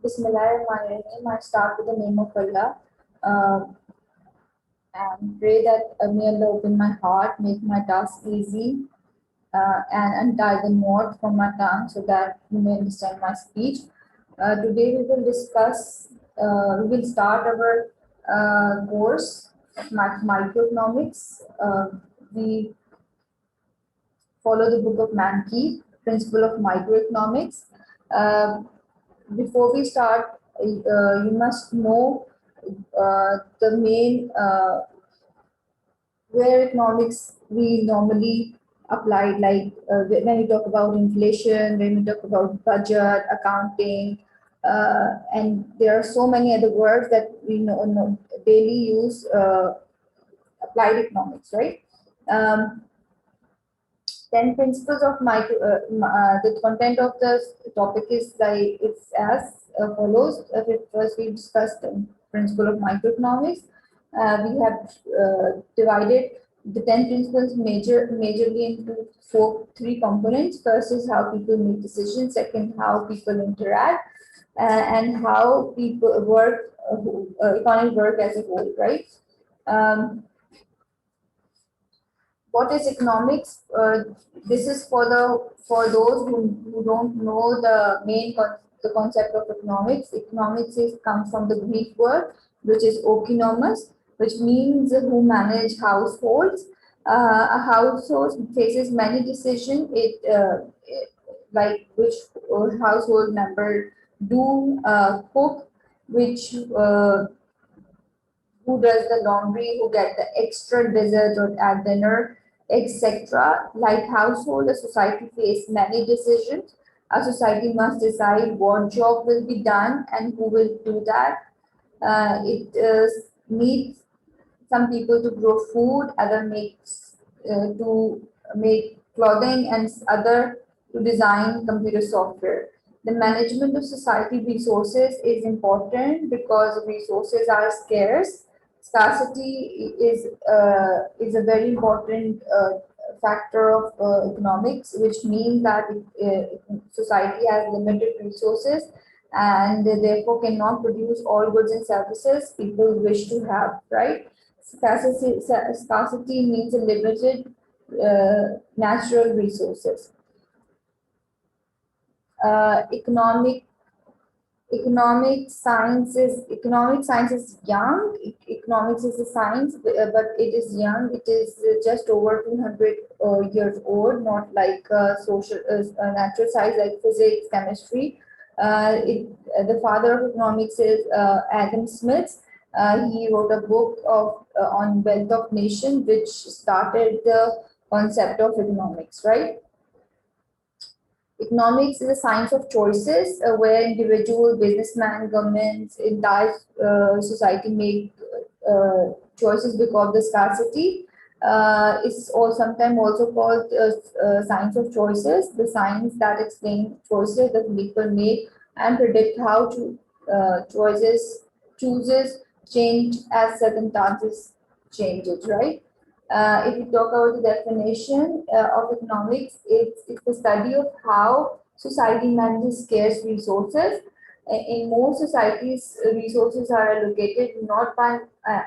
Bismillahirrahmanirrahim. I start with the name of Allah and pray that may Allah open my heart, make my task easy, and untie the knot from my tongue so that you may understand my speech. Today we will start our course of microeconomics. We follow the book of Mankey, Principle of Microeconomics. Before we start, you must know the main where economics we normally apply, like when we talk about inflation, when we talk about budget, accounting, and there are so many other words that we know daily use applied economics, right? 10 principles of the content of the topic is like it's as follows. First, we discussed the principle of microeconomics. We have divided the 10 principles majorly into three components. First is how people make decisions. Second, how people interact, and how people work, economic work as a whole, right? What is economics? This is for those who don't know the concept of economics. Economics comes from the Greek word, which is oikonomos, which means who manage households. A household faces many decisions. Like which household member do cook, which who does the laundry, who get the extra dessert or at dinner, etc. Like household, a society face many decisions. A society must decide what job will be done and who will do that. It needs some people to grow food, other to make clothing, and other to design computer software. The management of society resources is important because resources are scarce. Scarcity is a very important factor of economics, which means that society has limited resources and therefore cannot produce all goods and services people wish to have, right? Scarcity means a limited natural resources. Economic science is young. Economics is a science, but it is young. It is just over 200 years old, not like natural science like physics, chemistry. The father of economics is Adam Smith. He wrote a book on Wealth of Nation, which started the concept of economics, right? Economics is a science of choices where individual, businessmen, governments, entire society make choices because of the scarcity. It's sometimes also called science of choices, the science that explains choices that people make and predict how chooses change as circumstances changes, right? If we talk about the definition of economics, it's the study of how society manages scarce resources. In most societies, resources are allocated not by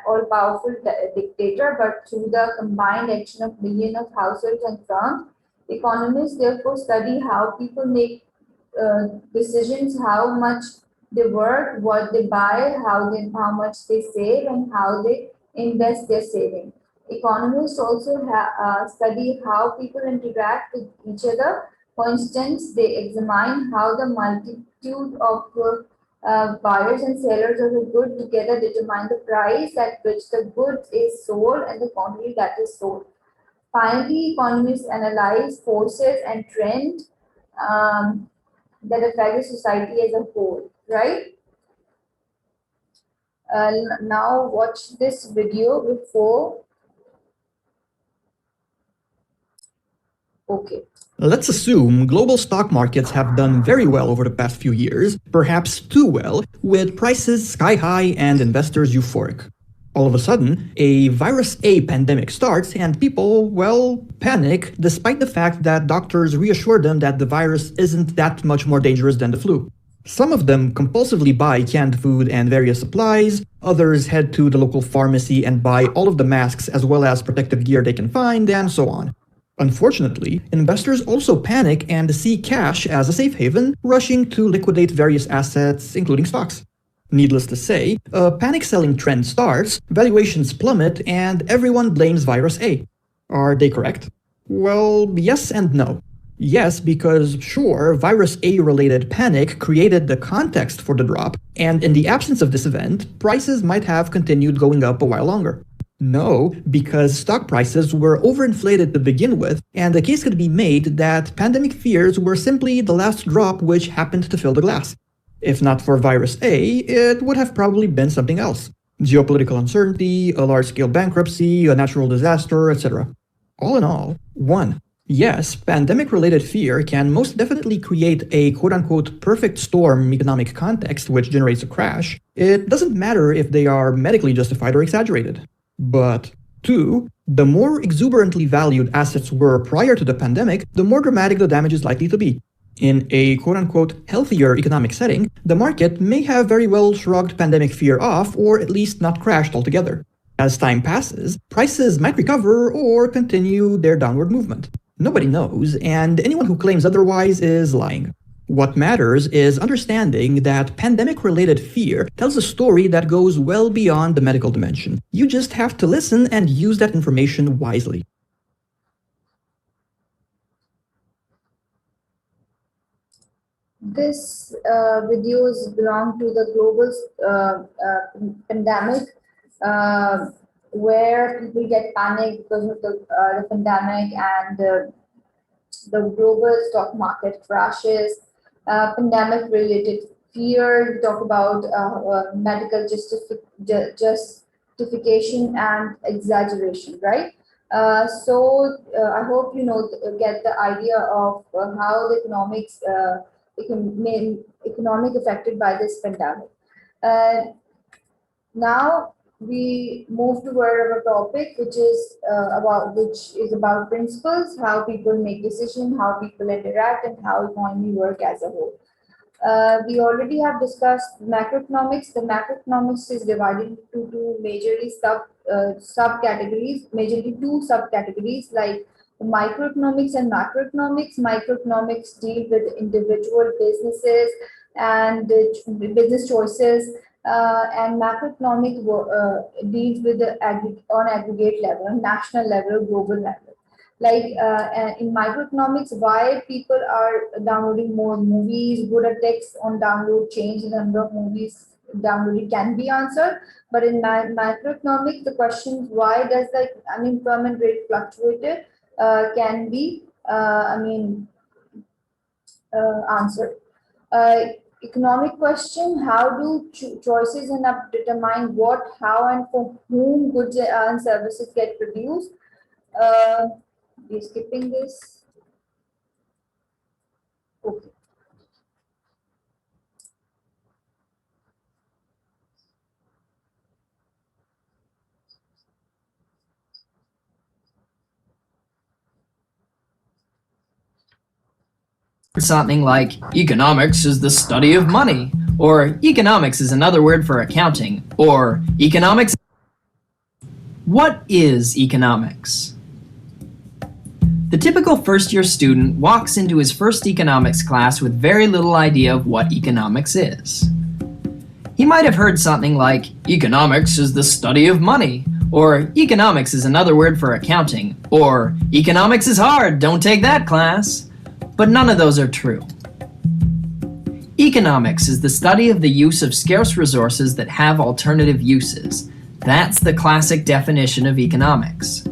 all-powerful dictator, but through the combined action of millions of households and firms. Economists therefore study how people make decisions, how much they work, what they buy, how much they save, and how they invest their savings. Economists also study how people interact with each other. For instance, they examine how the multitude of buyers and sellers of a good together determine the price at which the good is sold and the quantity that is sold. Finally, economists analyze forces and trends that affect the society as a whole, right? Now watch this video before. Okay. Let's assume global stock markets have done very well over the past few years, perhaps too well, with prices sky high and investors euphoric. All of a sudden, a virus A pandemic starts and people, well, panic, despite the fact that doctors reassure them that the virus isn't that much more dangerous than the flu. Some of them compulsively buy canned food and various supplies, others head to the local pharmacy and buy all of the masks as well as protective gear they can find, and so on. Unfortunately, investors also panic and see cash as a safe haven, rushing to liquidate various assets, including stocks. Needless to say, a panic selling trend starts, valuations plummet, and everyone blames virus A. Are they correct? Well, yes and no. Yes, because sure, virus A-related panic created the context for the drop, and in the absence of this event, prices might have continued going up a while longer. No, because stock prices were overinflated to begin with, and the case could be made that pandemic fears were simply the last drop which happened to fill the glass. If not for virus A, it would have probably been something else. Geopolitical uncertainty, a large-scale bankruptcy, a natural disaster, etc. All in all, 1. Yes, pandemic-related fear can most definitely create a quote-unquote perfect storm economic context which generates a crash. It doesn't matter if they are medically justified or exaggerated. But 2, the more exuberantly valued assets were prior to the pandemic, the more dramatic the damage is likely to be. In a quote-unquote healthier economic setting, the market may have very well shrugged pandemic fear off or at least not crashed altogether. As time passes, prices might recover or continue their downward movement. Nobody knows, and anyone who claims otherwise is lying. What matters is understanding that pandemic-related fear tells a story that goes well beyond the medical dimension. You just have to listen and use that information wisely. This videos belong to the global pandemic, where people get panicked because of the pandemic, and the global stock market crashes, pandemic-related fear. We talk about medical justification and exaggeration, right? I hope you get the idea of how the economic affected by this pandemic. Now we move toward our topic, which is about principles, how people make decisions, how people interact, and how economy work as a whole. We already have discussed macroeconomics. The macroeconomics is divided into two majorly subcategories, majorly two subcategories, like microeconomics and macroeconomics. Microeconomics deal with individual businesses and business choices, and macroeconomic deals with the on aggregate level, on national level, global level. Like in microeconomics, why people are downloading more movies, good at text on download, change the number of movies downloaded can be answered. But in macroeconomics, the question why does the unemployment rate fluctuated can be answered. Economic question: how do choices end up determine what, how, and for whom goods and services get produced? We're skipping this. Okay. Something like, economics is the study of money, or economics is another word for accounting, or economics. What is economics? The typical first-year student walks into his first economics class with very little idea of what economics is. He might have heard something like, economics is the study of money, or economics is another word for accounting, or economics is hard, don't take that class. But none of those are true. Economics is the study of the use of scarce resources that have alternative uses. That's the classic definition of economics.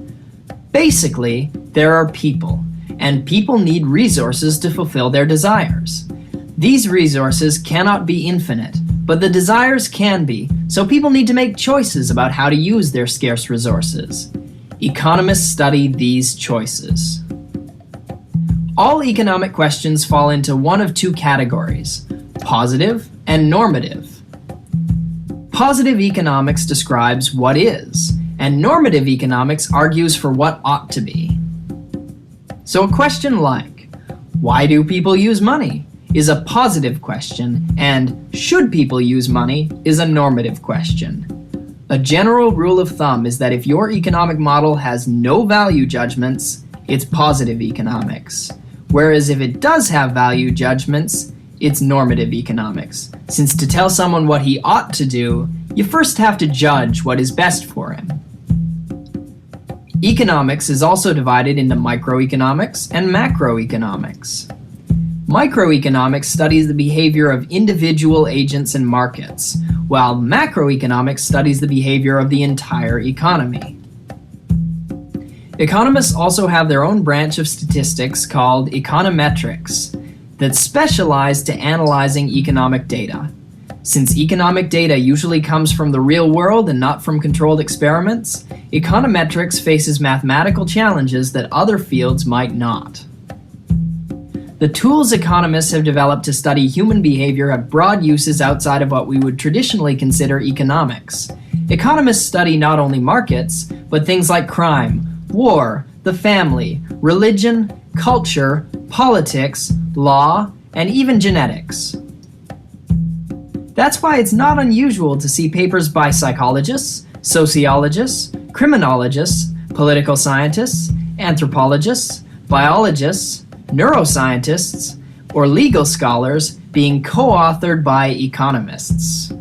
Basically, there are people, and people need resources to fulfill their desires. These resources cannot be infinite, but the desires can be, so people need to make choices about how to use their scarce resources. Economists study these choices. All economic questions fall into one of two categories: positive and normative. Positive economics describes what is, and normative economics argues for what ought to be. So a question like, why do people use money? is a positive question, and should people use money is a normative question. A general rule of thumb is that if your economic model has no value judgments, it's positive economics. Whereas if it does have value judgments, it's normative economics. Since to tell someone what he ought to do, you first have to judge what is best for him. Economics is also divided into microeconomics and macroeconomics. Microeconomics studies the behavior of individual agents and markets, while macroeconomics studies the behavior of the entire economy. Economists also have their own branch of statistics called econometrics that specialize to analyzing economic data. Since economic data usually comes from the real world and not from controlled experiments, econometrics faces mathematical challenges that other fields might not. The tools economists have developed to study human behavior have broad uses outside of what we would traditionally consider economics. Economists study not only markets, but things like crime, war, the family, religion, culture, politics, law, and even genetics. That's why it's not unusual to see papers by psychologists, sociologists, criminologists, political scientists, anthropologists, biologists, neuroscientists, or legal scholars being co-authored by economists.